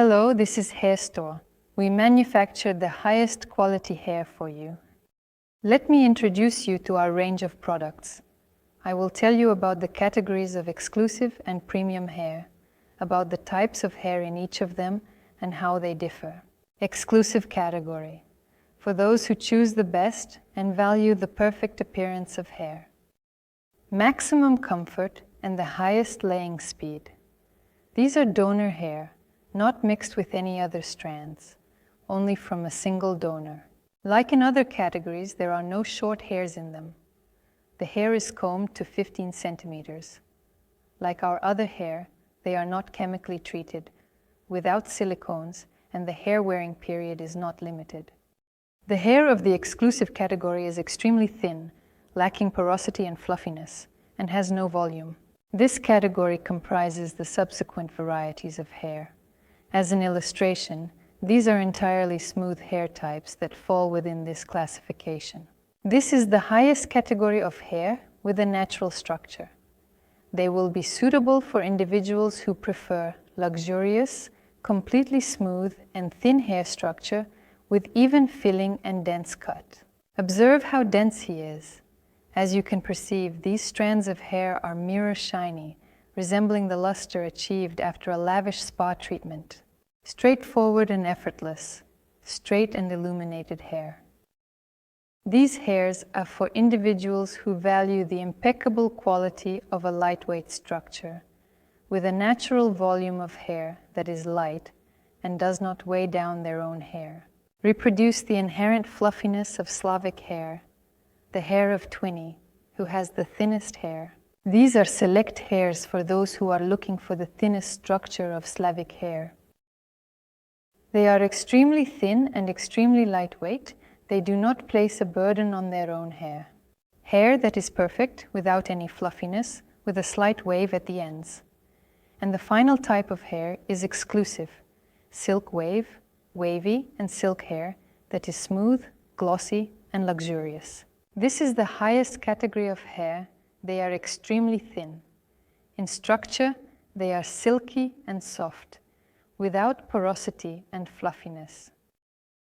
Hello, this is Hair Store. We manufacture the highest quality hair for you. Let me introduce you to our range of products. I will tell you about the categories of exclusive and premium hair, about the types of hair in each of them and how they differ. Exclusive category, for those who choose the best and value the perfect appearance of hair. Maximum comfort and the highest laying speed. These are donor hair, not mixed with any other strands, only from a single donor. Like in other categories, there are no short hairs in them. The hair is combed to 15 centimeters. Like our other hair, they are not chemically treated, without silicones, and the hair wearing period is not limited. The hair of the exclusive category is extremely thin, lacking porosity and fluffiness, and has no volume. This category comprises the subsequent varieties of hair. As an illustration, these are entirely smooth hair types that fall within this classification. This is the highest category of hair with a natural structure. They will be suitable for individuals who prefer luxurious, completely smooth and thin hair structure with even filling and dense cut. Observe how dense he is. As you can perceive, these strands of hair are mirror shiny, resembling the luster achieved after a lavish spa treatment. Straightforward and effortless, straight and illuminated hair. These hairs are for individuals who value the impeccable quality of a lightweight structure, with a natural volume of hair that is light and does not weigh down their own hair. Reproduce the inherent fluffiness of Slavic hair, the hair of Twinny, who has the thinnest hair. These are select hairs for those who are looking for the thinnest structure of Slavic hair. They are extremely thin and extremely lightweight. They do not place a burden on their own hair. Hair that is perfect, without any fluffiness, with a slight wave at the ends. And the final type of hair is exclusive, silk wave, wavy and silk hair that is smooth, glossy and luxurious. This is the highest category of hair. They are extremely thin. In structure, they are silky and soft, without porosity and fluffiness.